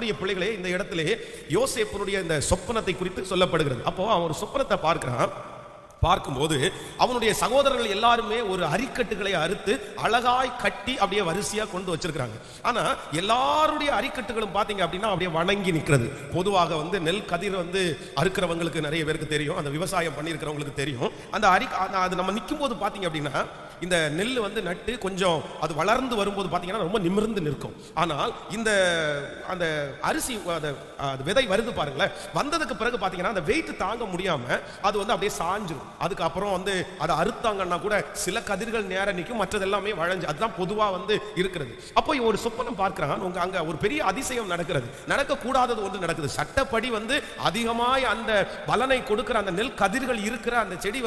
ஆண்டவருடைய பிள்ளைகளே, இந்த இடத்திலே யோசேப்பினுடைய இந்த சொப்பனத்தை குறித்து சொல்லப்படுகிறது. அப்போ அவன் ஒரு சொப்பனத்தை பார்க்கும்போது அவனுடைய சகோதரர்கள் எல்லாருமே ஒரு அரிக்கட்டுகளை அறுத்து அழகாய் கட்டி அப்படியே வரிசையா கொண்டு வச்சிருக்காங்க. ஆனா எல்லாருடைய அரிக்கட்டுகளும் பாத்தீங்க அப்படின்னா அப்படியே வணங்கி நிற்கிறது. பொதுவாக நெல் கதிர் அறுக்கிறவங்களுக்கு நிறைய பேருக்கு தெரியும், அந்த விவசாயம் பண்ணியிருக்கிறவங்களுக்கு தெரியும். அது நம்ம நிற்கும் போது பாத்தீங்க அப்படின்னா இந்த நெல் நட்டு கொஞ்சம் அது வளர்ந்து வரும்போது பாத்தீங்கன்னா ரொம்ப நிமிர்ந்து நிற்கும். ஆனால் இந்த அந்த அரிசி விதை வருது பாருங்களேன், வந்ததுக்கு பிறகு பாத்தீங்கன்னா அந்த வெயிட் தாங்க முடியாம அது அப்படியே சாஞ்சிரும். அதுக்கப்புறம் அதை அறுத்தாங்கன்னா கூட சில கதிர்கள் நேர நிற்கும், மற்றது எல்லாமே வளைஞ்சு. அதுதான் பொதுவா இருக்கிறது. அப்போ ஒரு சொப்பனம் பார்க்கிறான், அங்க ஒரு பெரிய அதிசயம் நடக்கிறது. நடக்கக்கூடாதது ஒன்று நடக்குது. சட்டப்படி அதிகமாய் அந்த பலனை கொடுக்கிற அந்த நெல் கதிர்கள் இருக்கிற அந்த செடி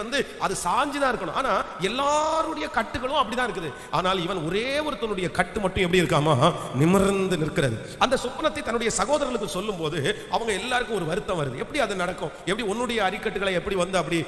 அது சாஞ்சுதான் இருக்கணும். ஆனா எல்லாருடைய கட்டுகளும் அப்படிதான் இருக்குது. ஆனால் இவன் ஒரே ஒருத்தனுடைய கட்டு மட்டும் எப்படி இருக்காமா, நிமிர்ந்து நிற்கிறது. அந்த சொப்பனத்தை தன்னுடைய சகோதரர்களுக்கு சொல்லும் போது அவங்க எல்லாருக்கும் ஒரு வருத்தம் வருது. எப்படி அது நடக்கும்? எப்படி உன்னுடைய அரிக்கட்டுகளை எப்படி அப்படி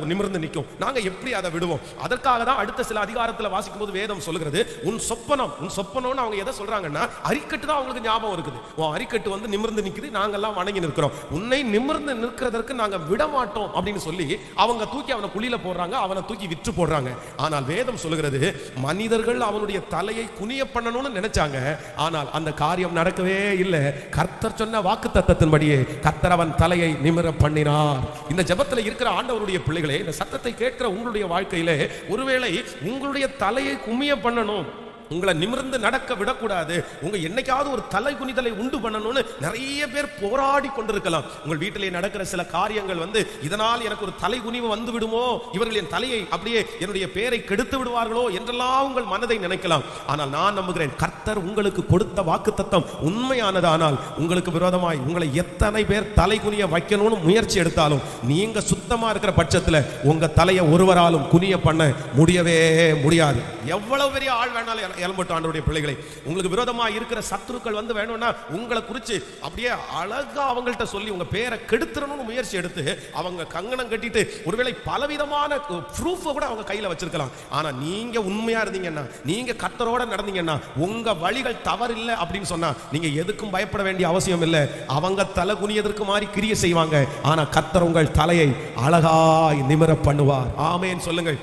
நிமிர்ந்து நிற்கும்? நாங்க எப்படி அதை விடுவோம்? அதற்காக தான் அடுத்த சில அதிகாரத்தில் வாசிக்கும் போது வேதம் சொல்லுகிறது, உன் சொப்பனம்னு அவங்க எதை சொல்றாங்கன்னா அரிக்கட்டு தான் அவங்களுக்கு ஞாபகம் இருக்குது. உன் அரிக்கட்டு நிமிர்ந்து நிற்குது, நாங்கெல்லாம் வணங்கி நிற்கிறோம், உன்னை நிமிர்ந்து நிற்கிறதற்கு நாங்க விட மாட்டோம் அப்படின்னு சொல்லி அவங்க தூக்கி அவனை குழியில போடுறாங்க, அவனை தூக்கி விற்று போடுறாங்க. ஆனால் வேதம் சொல்லுகிறது, மனிதர்கள் அவனுடைய தலையை குனிய பண்ணணும்னு நினைச்சாங்க, ஆனால் அந்த காரியம் நடக்கவே இல்லை. கர்த்தர் சொன்ன வாக்குத்தத்தத்தின்படியே கர்த்தர் அவன் தலையை நிமிர பண்ணினார். இந்த ஜெபத்தில் இருக்கிற ஆண்டவருடைய பிள்ளைகளே, இந்த சத்தத்தை கேட்கிற உங்களுடைய வாழ்க்கையிலே ஒருவேளை உங்களுடைய தலையை குமிய பண்ணணும், உங்களை நிமிர்ந்து நடக்க விடக்கூடாது, உங்க என்னைக்காவது ஒரு தலை குனிதலை உண்டு பண்ணணும்னு நிறைய பேர் போராடி கொண்டிருக்கலாம். உங்கள் வீட்டிலே நடக்கிற சில காரியங்கள் இதனால் எனக்கு ஒரு தலை குனிவு வந்து விடுமோ, இவர்கள் என் தலையை அப்படியே என்னுடைய பேரை கெடுத்து விடுவார்களோ என்றெல்லாம் உங்கள் மனதை நினைக்கலாம். ஆனால் நான் நம்புகிறேன், கர்த்தர் உங்களுக்கு கொடுத்த வாக்குத்தத்தம் உண்மையானதானால் உங்களுக்கு விரோதமாய் உங்களை எத்தனை பேர் தலை குனிய வைக்கணும்னு முயற்சி எடுத்தாலும் நீங்க சுத்தமா இருக்கிற பட்சத்தில் உங்க தலையை ஒருவராலும் குனிய பண்ண முடியவே முடியாது. எவ்வளவு பெரிய ஆள் வேணாலும் எழும்பட்டும். ஆண்டவருடைய பிள்ளைகளை, உங்களுக்கு விரோதமா இருக்கிற சத்துருக்கள் வேணும்னா உங்களை குறித்து அப்படியே அழகா அவங்கள்ட்ட சொல்லி உங்க பேரை கெடுத்துறணும்னு முயற்சி எடுத்து அவங்க கங்கணம் கட்டிட்டு ஒருவேளை பலவிதமான ப்ரூஃப் கூட அவங்க கையில வச்சிருக்கலாம். ஆனா நீங்க உண்மையா இருந்தீங்கன்னா, நீங்க கர்த்தரோட நடந்தீங்கன்னா, உங்க வழிகள் தவறில்லை அப்படின்னு சொன்னா நீங்க எதுக்கும் பயப்பட வேண்டிய அவசியம் இல்லை. அவங்க தலை குனியதற்கு மாதிரி கிரியை செய்வாங்க, ஆனா கர்த்தர் உங்கள் தலையை அழகாய் நிமிர பண்ணுவார். ஆமென் சொல்லுங்கள்.